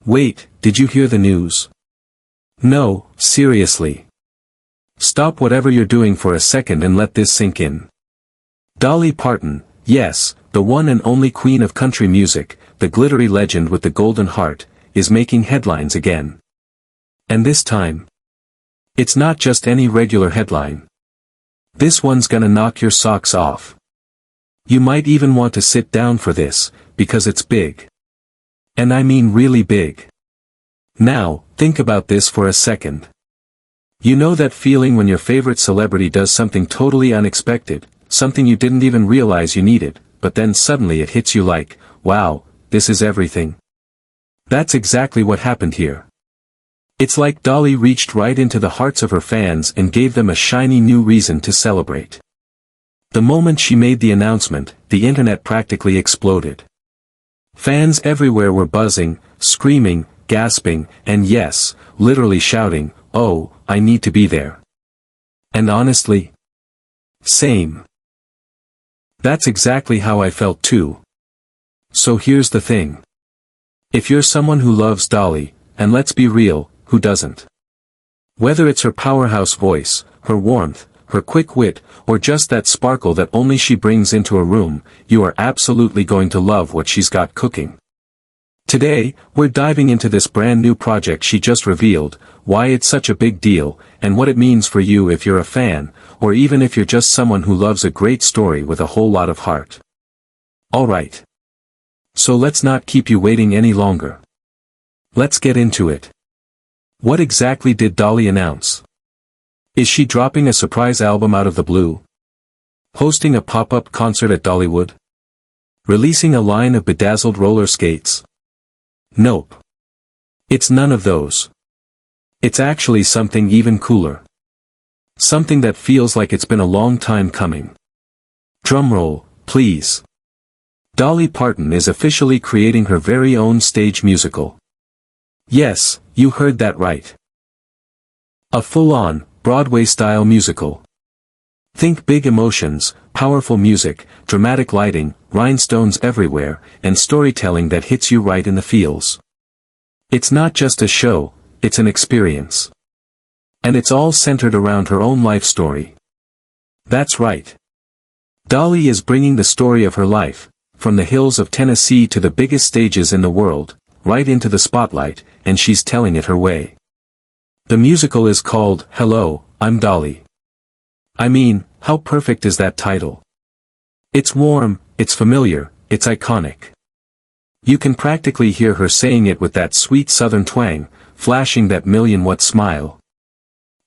Wait, did you hear the news? No, seriously. Stop whatever you're doing for a second and let this sink in. Dolly Parton, yes, the one and only queen of country music, the glittery legend with the golden heart, is making headlines again. And this time, it's not just any regular headline. This one's gonna knock your socks off. You might even want to sit down for this, because it's big. And I mean really big. Now, think about this for a second. You know that feeling when your favorite celebrity does something totally unexpected, something you didn't even realize you needed, but then suddenly it hits you like, wow, this is everything. That's exactly what happened here. It's like Dolly reached right into the hearts of her fans and gave them a shiny new reason to celebrate. The moment she made the announcement, the internet practically exploded. Fans everywhere were buzzing, screaming, gasping, and yes, literally shouting, "Oh, I need to be there." And honestly, same. That's exactly how I felt too. So here's the thing. If you're someone who loves Dolly, and let's be real, who doesn't? Whether it's her powerhouse voice, her warmth, her quick wit, or just that sparkle that only she brings into a room, you are absolutely going to love what she's got cooking. Today, we're diving into this brand new project she just revealed, why it's such a big deal, and what it means for you if you're a fan, or even if you're just someone who loves a great story with a whole lot of heart. Alright. So let's not keep you waiting any longer. Let's get into it. What exactly did Dolly announce? Is she dropping a surprise album out of the blue? Hosting a pop-up concert at Dollywood? Releasing a line of bedazzled roller skates? Nope. It's none of those. It's actually something even cooler. Something that feels like it's been a long time coming. Drumroll, please. Dolly Parton is officially creating her very own stage musical. Yes, you heard that right. A full-on, Broadway-style musical. Think big emotions, powerful music, dramatic lighting, rhinestones everywhere, and storytelling that hits you right in the feels. It's not just a show, it's an experience. And it's all centered around her own life story. That's right. Dolly is bringing the story of her life, from the hills of Tennessee to the biggest stages in the world, right into the spotlight, and she's telling it her way. The musical is called, Hello, I'm Dolly. I mean, how perfect is that title? It's warm, it's familiar, it's iconic. You can practically hear her saying it with that sweet southern twang, flashing that million-watt smile.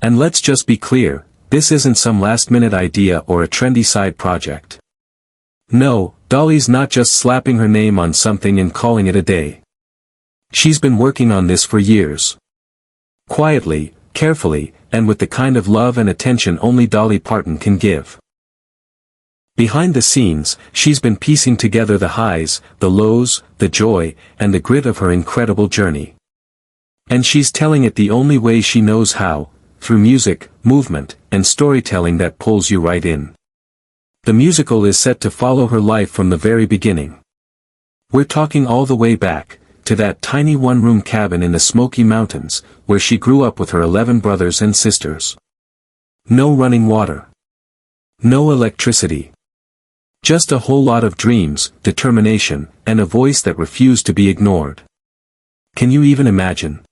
And let's just be clear, this isn't some last-minute idea or a trendy side project. No, Dolly's not just slapping her name on something and calling it a day. She's been working on this for years. Quietly, carefully, and with the kind of love and attention only Dolly Parton can give. Behind the scenes, she's been piecing together the highs, the lows, the joy, and the grit of her incredible journey. And she's telling it the only way she knows how, through music, movement, and storytelling that pulls you right in. The musical is set to follow her life from the very beginning. We're talking all the way back, to that tiny one-room cabin in the Smoky Mountains, where she grew up with her 11 brothers and sisters. No running water. No electricity. Just a whole lot of dreams, determination, and a voice that refused to be ignored. Can you even imagine?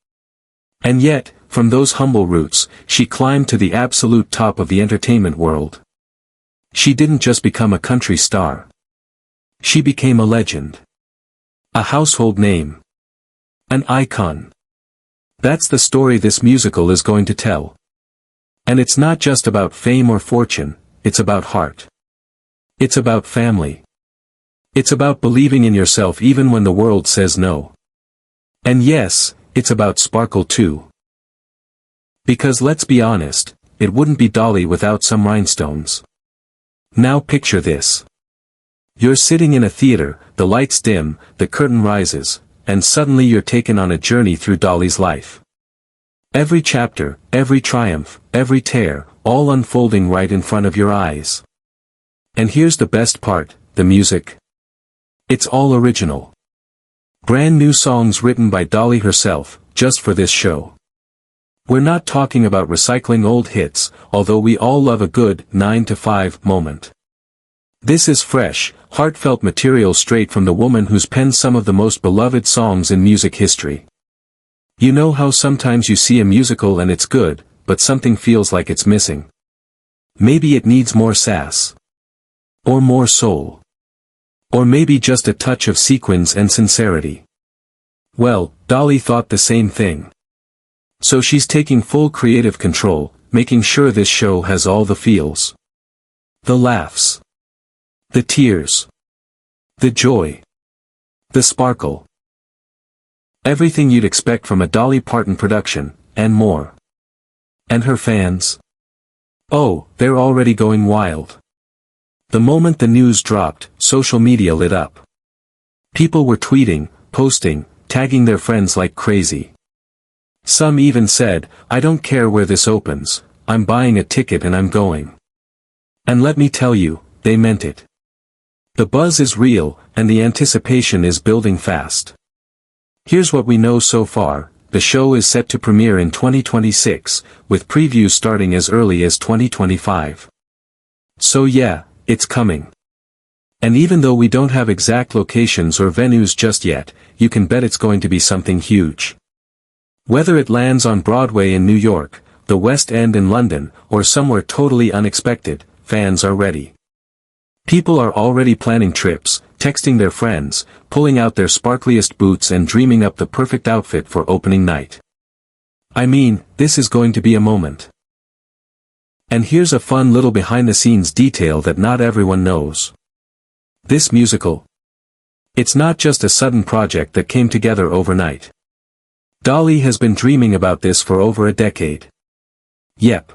And yet, from those humble roots, she climbed to the absolute top of the entertainment world. She didn't just become a country star. She became a legend. A household name. An icon. That's the story this musical is going to tell. And it's not just about fame or fortune, it's about heart. It's about family. It's about believing in yourself even when the world says no. And yes, it's about sparkle too. Because let's be honest, it wouldn't be Dolly without some rhinestones. Now picture this. You're sitting in a theater, the lights dim, the curtain rises, and suddenly you're taken on a journey through Dolly's life. Every chapter, every triumph, every tear, all unfolding right in front of your eyes. And here's the best part, the music. It's all original. Brand new songs written by Dolly herself, just for this show. We're not talking about recycling old hits, although we all love a good 9 to 5 moment. This is fresh, heartfelt material straight from the woman who's penned some of the most beloved songs in music history. You know how sometimes you see a musical and it's good, but something feels like it's missing. Maybe it needs more sass. Or more soul. Or maybe just a touch of sequins and sincerity. Well, Dolly thought the same thing. So she's taking full creative control, making sure this show has all the feels. The laughs. The tears. The joy. The sparkle. Everything you'd expect from a Dolly Parton production, and more. And her fans? Oh, they're already going wild. The moment the news dropped, social media lit up. People were tweeting, posting, tagging their friends like crazy. Some even said, "I don't care where this opens, I'm buying a ticket and I'm going." And let me tell you, they meant it. The buzz is real, and the anticipation is building fast. Here's what we know so far: the show is set to premiere in 2026, with previews starting as early as 2025. So yeah, it's coming. And even though we don't have exact locations or venues just yet, you can bet it's going to be something huge. Whether it lands on Broadway in New York, the West End in London, or somewhere totally unexpected, fans are ready. People are already planning trips, texting their friends, pulling out their sparkliest boots and dreaming up the perfect outfit for opening night. I mean, this is going to be a moment. And here's a fun little behind-the-scenes detail that not everyone knows. This musical. It's not just a sudden project that came together overnight. Dolly has been dreaming about this for over a decade. Yep.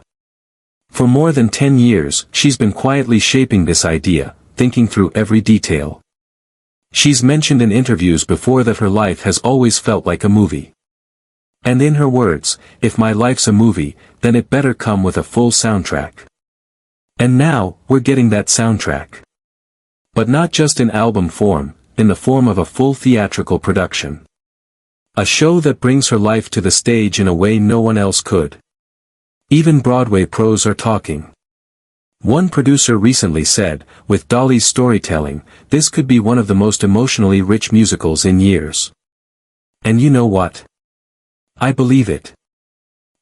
For more than 10 years, she's been quietly shaping this idea, thinking through every detail. She's mentioned in interviews before that her life has always felt like a movie. And in her words, "If my life's a movie, then it better come with a full soundtrack." And now, we're getting that soundtrack. But not just in album form, in the form of a full theatrical production. A show that brings her life to the stage in a way no one else could. Even Broadway pros are talking. One producer recently said, with Dolly's storytelling, this could be one of the most emotionally rich musicals in years. And you know what? I believe it.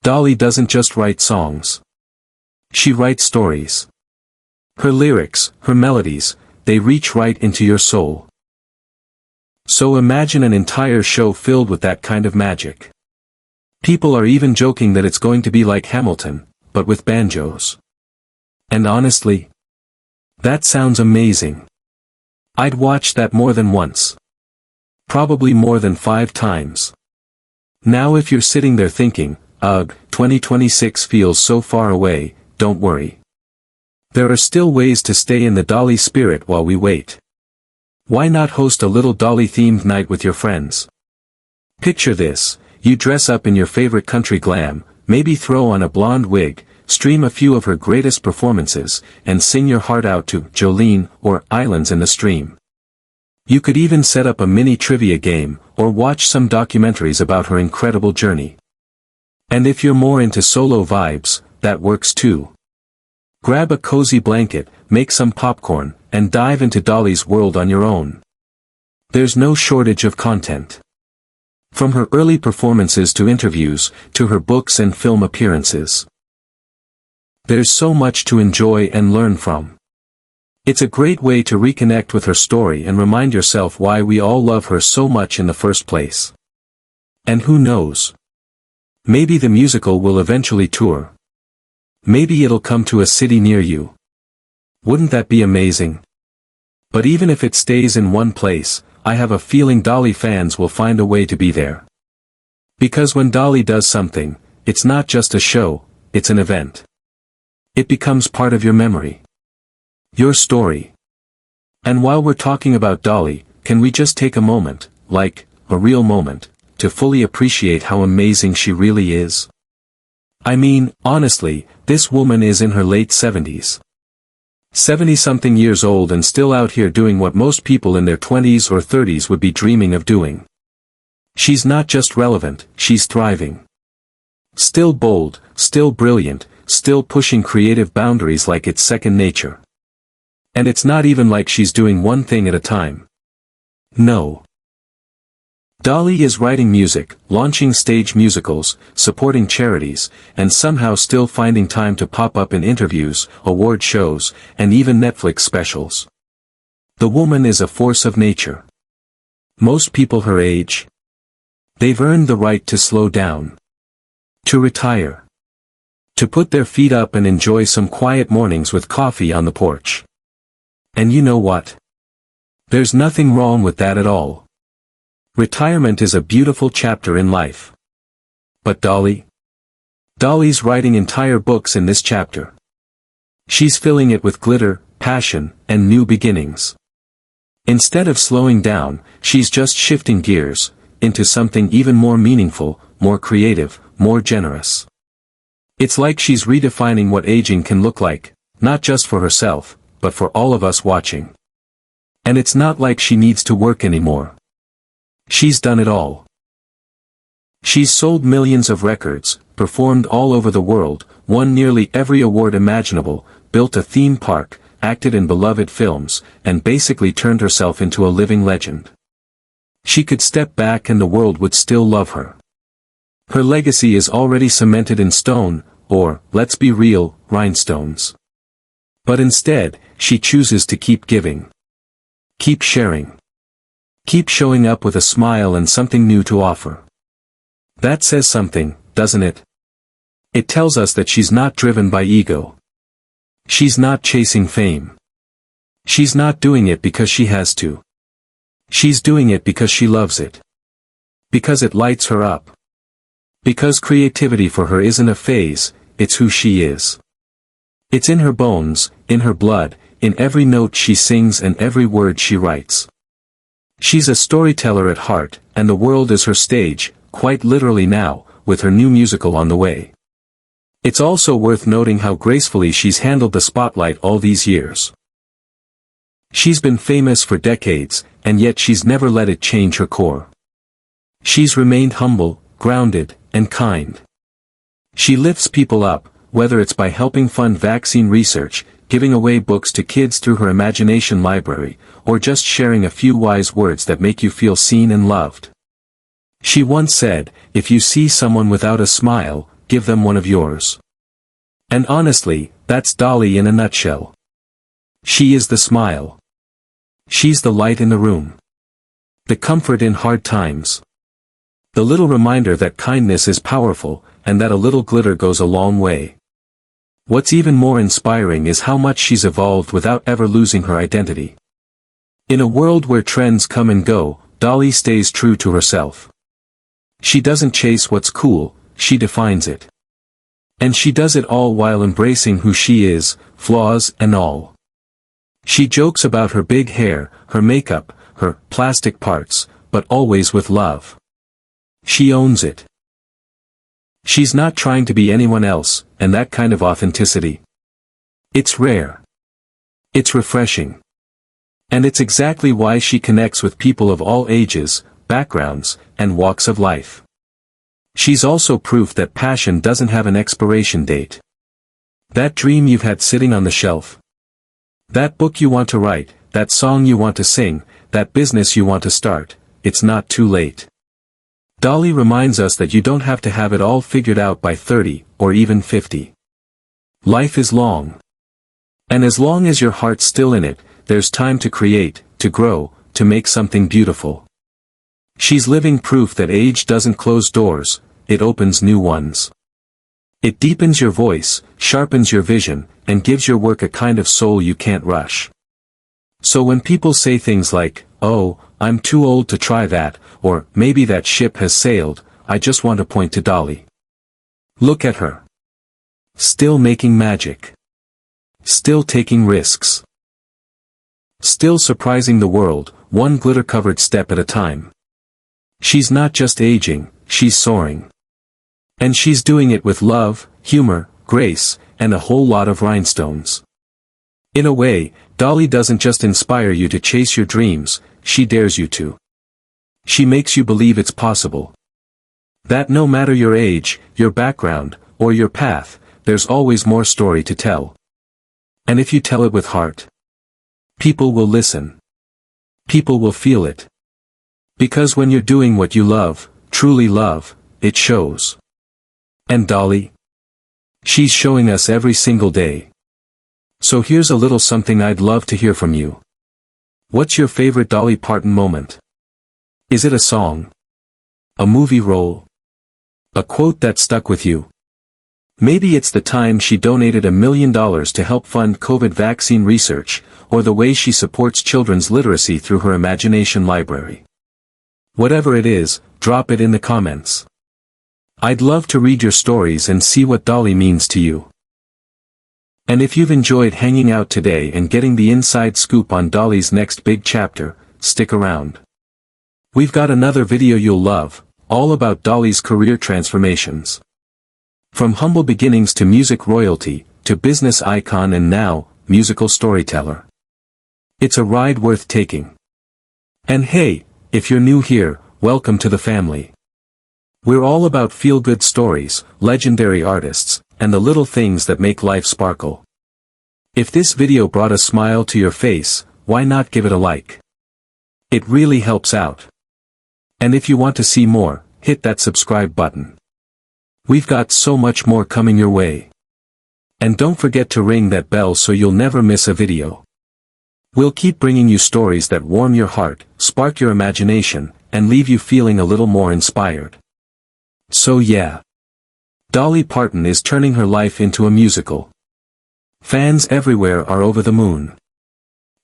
Dolly doesn't just write songs. She writes stories. Her lyrics, her melodies, they reach right into your soul. So imagine an entire show filled with that kind of magic. People are even joking that it's going to be like Hamilton, but with banjos. And honestly, that sounds amazing. I'd watch that more than once. Probably more than 5 times. Now if you're sitting there thinking, ugh, 2026 feels so far away, don't worry. There are still ways to stay in the Dolly spirit while we wait. Why not host a little Dolly-themed night with your friends? Picture this: you dress up in your favorite country glam, maybe throw on a blonde wig, stream a few of her greatest performances, and sing your heart out to Jolene or Islands in the Stream. You could even set up a mini trivia game, or watch some documentaries about her incredible journey. And if you're more into solo vibes, that works too. Grab a cozy blanket, make some popcorn, and dive into Dolly's world on your own. There's no shortage of content. From her early performances to interviews, to her books and film appearances. There's so much to enjoy and learn from. It's a great way to reconnect with her story and remind yourself why we all love her so much in the first place. And who knows? Maybe the musical will eventually tour. Maybe it'll come to a city near you. Wouldn't that be amazing? But even if it stays in one place, I have a feeling Dolly fans will find a way to be there. Because when Dolly does something, it's not just a show, it's an event. It becomes part of your memory. Your story. And while we're talking about Dolly, can we just take a moment, like, a real moment, to fully appreciate how amazing she really is? I mean, honestly, this woman is in her late 70s. 70-something years old and still out here doing what most people in their 20s or 30s would be dreaming of doing. She's not just relevant, she's thriving. Still bold, still brilliant, still pushing creative boundaries like it's second nature. And it's not even like she's doing one thing at a time. No. Dolly is writing music, launching stage musicals, supporting charities, and somehow still finding time to pop up in interviews, award shows, and even Netflix specials. The woman is a force of nature. Most people her age, they've earned the right to slow down. To retire. To put their feet up and enjoy some quiet mornings with coffee on the porch. And you know what? There's nothing wrong with that at all. Retirement is a beautiful chapter in life. But Dolly? Dolly's writing entire books in this chapter. She's filling it with glitter, passion, and new beginnings. Instead of slowing down, she's just shifting gears, into something even more meaningful, more creative, more generous. It's like she's redefining what aging can look like, not just for herself, but for all of us watching. And it's not like she needs to work anymore. She's done it all. She's sold millions of records, performed all over the world, won nearly every award imaginable, built a theme park, acted in beloved films, and basically turned herself into a living legend. She could step back and the world would still love her. Her legacy is already cemented in stone, or, let's be real, rhinestones. But instead, she chooses to keep giving. Keep sharing. Keep showing up with a smile and something new to offer. That says something, doesn't it? It tells us that she's not driven by ego. She's not chasing fame. She's not doing it because she has to. She's doing it because she loves it. Because it lights her up. Because creativity for her isn't a phase, it's who she is. It's in her bones, in her blood, in every note she sings and every word she writes. She's a storyteller at heart, and the world is her stage, quite literally now, with her new musical on the way. It's also worth noting how gracefully she's handled the spotlight all these years. She's been famous for decades, and yet she's never let it change her core. She's remained humble, grounded, and kind. She lifts people up, whether it's by helping fund vaccine research, giving away books to kids through her imagination library, or just sharing a few wise words that make you feel seen and loved. She once said, "If you see someone without a smile, give them one of yours." And honestly, that's Dolly in a nutshell. She is the smile. She's the light in the room. The comfort in hard times. The little reminder that kindness is powerful, and that a little glitter goes a long way. What's even more inspiring is how much she's evolved without ever losing her identity. In a world where trends come and go, Dolly stays true to herself. She doesn't chase what's cool, she defines it. And she does it all while embracing who she is, flaws and all. She jokes about her big hair, her makeup, her plastic parts, but always with love. She owns it. She's not trying to be anyone else, and that kind of authenticity. It's rare. It's refreshing. And it's exactly why she connects with people of all ages, backgrounds, and walks of life. She's also proof that passion doesn't have an expiration date. That dream you've had sitting on the shelf. That book you want to write, that song you want to sing, that business you want to start, it's not too late. Dolly reminds us that you don't have to have it all figured out by 30, or even 50. Life is long. And as long as your heart's still in it, there's time to create, to grow, to make something beautiful. She's living proof that age doesn't close doors, it opens new ones. It deepens your voice, sharpens your vision, and gives your work a kind of soul you can't rush. So when people say things like, "Oh, I'm too old to try that," or "Maybe that ship has sailed," I just want to point to Dolly. Look at her. Still making magic. Still taking risks. Still surprising the world, one glitter-covered step at a time. She's not just aging, she's soaring. And she's doing it with love, humor, grace, and a whole lot of rhinestones. In a way, Dolly doesn't just inspire you to chase your dreams, she dares you to. She makes you believe it's possible. That no matter your age, your background, or your path, there's always more story to tell. And if you tell it with heart, people will listen. People will feel it. Because when you're doing what you love, truly love, it shows. And Dolly? She's showing us every single day. So here's a little something I'd love to hear from you. What's your favorite Dolly Parton moment? Is it a song? A movie role? A quote that stuck with you? Maybe it's the time she donated $1 million to help fund COVID vaccine research, or the way she supports children's literacy through her imagination library. Whatever it is, drop it in the comments. I'd love to read your stories and see what Dolly means to you. And if you've enjoyed hanging out today and getting the inside scoop on Dolly's next big chapter, stick around. We've got another video you'll love, all about Dolly's career transformations. From humble beginnings to music royalty, to business icon and now, musical storyteller. It's a ride worth taking. And hey, if you're new here, welcome to the family. We're all about feel-good stories, legendary artists, and the little things that make life sparkle. If this video brought a smile to your face, why not give it a like? It really helps out. And if you want to see more, hit that subscribe button. We've got so much more coming your way. And don't forget to ring that bell so you'll never miss a video. We'll keep bringing you stories that warm your heart, spark your imagination, and leave you feeling a little more inspired. So yeah. Dolly Parton is turning her life into a musical. Fans everywhere are over the moon.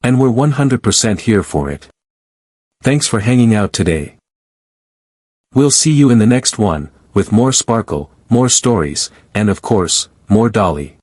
And we're 100% here for it. Thanks for hanging out today. We'll see you in the next one, with more sparkle, more stories, and of course, more Dolly.